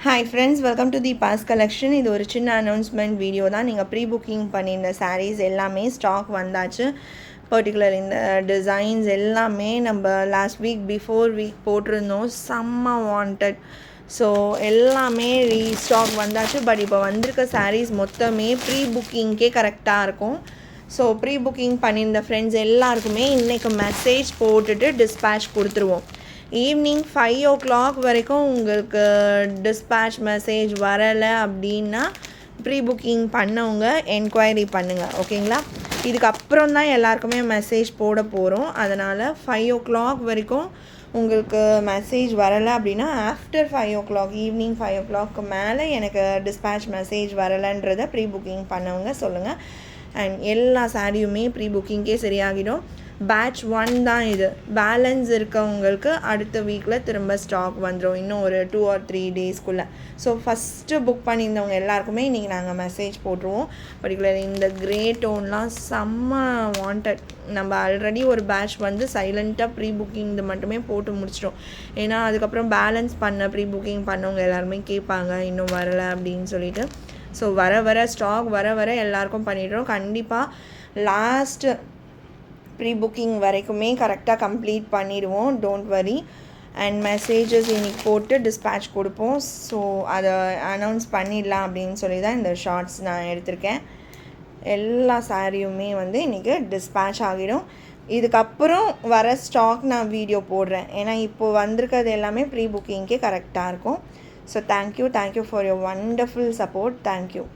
Hi friends, welcome to the Pass Collection. இது ஒரு சின்ன அனௌன்ஸ்மெண்ட் வீடியோ தான். நீங்கள் ப்ரீ புக்கிங் பண்ணியிருந்த சாரீஸ் எல்லாமே ஸ்டாக் வந்தாச்சு. பர்டிகுலர் இந்த டிசைன்ஸ் எல்லாமே நம்ம லாஸ்ட் பிஃபோர் வீக் போட்டிருந்தோம். செம்ம வாண்டட். ஸோ எல்லாமே ரீஸ்டாக் வந்தாச்சு. பட் இப்போ வந்திருக்க சாரீஸ் மொத்தமே ப்ரீ புக்கிங்க்கே கரெக்டாக இருக்கும். ஸோ ப்ரீ புக்கிங் பண்ணியிருந்த ஃப்ரெண்ட்ஸ் எல்லாருக்குமே இன்றைக்கி மெசேஜ் போட்டுட்டு டிஸ்பேச் கொடுத்துருவோம். ஈவினிங் 5 o'clock வரைக்கும் உங்களுக்கு டிஸ்பேச் மெசேஜ் வரலை அப்படின்னா ப்ரீ புக்கிங் பண்ணவங்க என்கொயரி பண்ணுங்கள், ஓகேங்களா? இதுக்கப்புறம் தான் எல்லாருக்குமே மெசேஜ் போட போகிறோம். அதனால் 5 o'clock வரைக்கும் உங்களுக்கு மெசேஜ் வரலை அப்படின்னா ஆஃப்டர் 5 o'clock ஈவினிங் 5 o'clock மேலே எனக்கு டிஸ்பேச் மெசேஜ் வரலைன்றதை ப்ரீ புக்கிங் பண்ணவங்க சொல்லுங்கள். அண்ட் எல்லா சாரியுமே ப்ரீ புக்கிங்கே சரியாகிடும். பேட்ச் 1 தான் இது. பேலன்ஸ் இருக்கவங்களுக்கு அடுத்த வீக்கில் திரும்ப ஸ்டாக் வந்துடும், இன்னும் ஒரு 2 or 3 டேஸ்க்குள்ளே. ஸோ ஃபஸ்ட்டு புக் பண்ணியிருந்தவங்க எல்லாருக்குமே இன்றைக்கி நாங்கள் மெசேஜ் போட்டுருவோம். பர்டிகுலர் இந்த க்ரே டோன்லாம் செம்ம வாண்டட். நம்ம ஆல்ரெடி ஒரு பேட்ச் வந்து சைலண்ட்டாக ப்ரீ புக்கிங் இது மட்டுமே போட்டு முடிச்சிட்டோம். ஏன்னா அதுக்கப்புறம் பேலன்ஸ் ப்ரீ புக்கிங் பண்ணவங்க எல்லாருமே கேட்பாங்க இன்னும் வரலை அப்படின்னு சொல்லிட்டு. ஸோ வர ஸ்டாக் வர எல்லாருக்கும் பண்ணிடுறோம். கண்டிப்பாக லாஸ்ட்டு ப்ரீ புக்கிங் வரைக்குமே கரெக்டாக கம்ப்ளீட் பண்ணிடுவோம், டோன்ட் வரி. அண்ட் மெசேஜஸ் இன்றைக்கி போட்டு டிஸ்பேச் கொடுப்போம். ஸோ அதை அனௌன்ஸ் பண்ணிடலாம் அப்படின்னு சொல்லி தான் இந்த ஷார்ட்ஸ் நான் எடுத்திருக்கேன். எல்லா சாரியுமே வந்து இன்றைக்கி டிஸ்பேச் ஆகிடும். இதுக்கப்புறம் வர ஸ்டாக் நான் வீடியோ போடுறேன், ஏன்னா இப்போது வந்திருக்கிறது எல்லாமே ப்ரீ புக்கிங்க்கே கரெக்டாக இருக்கும். So thank you for your wonderful support. Thank you.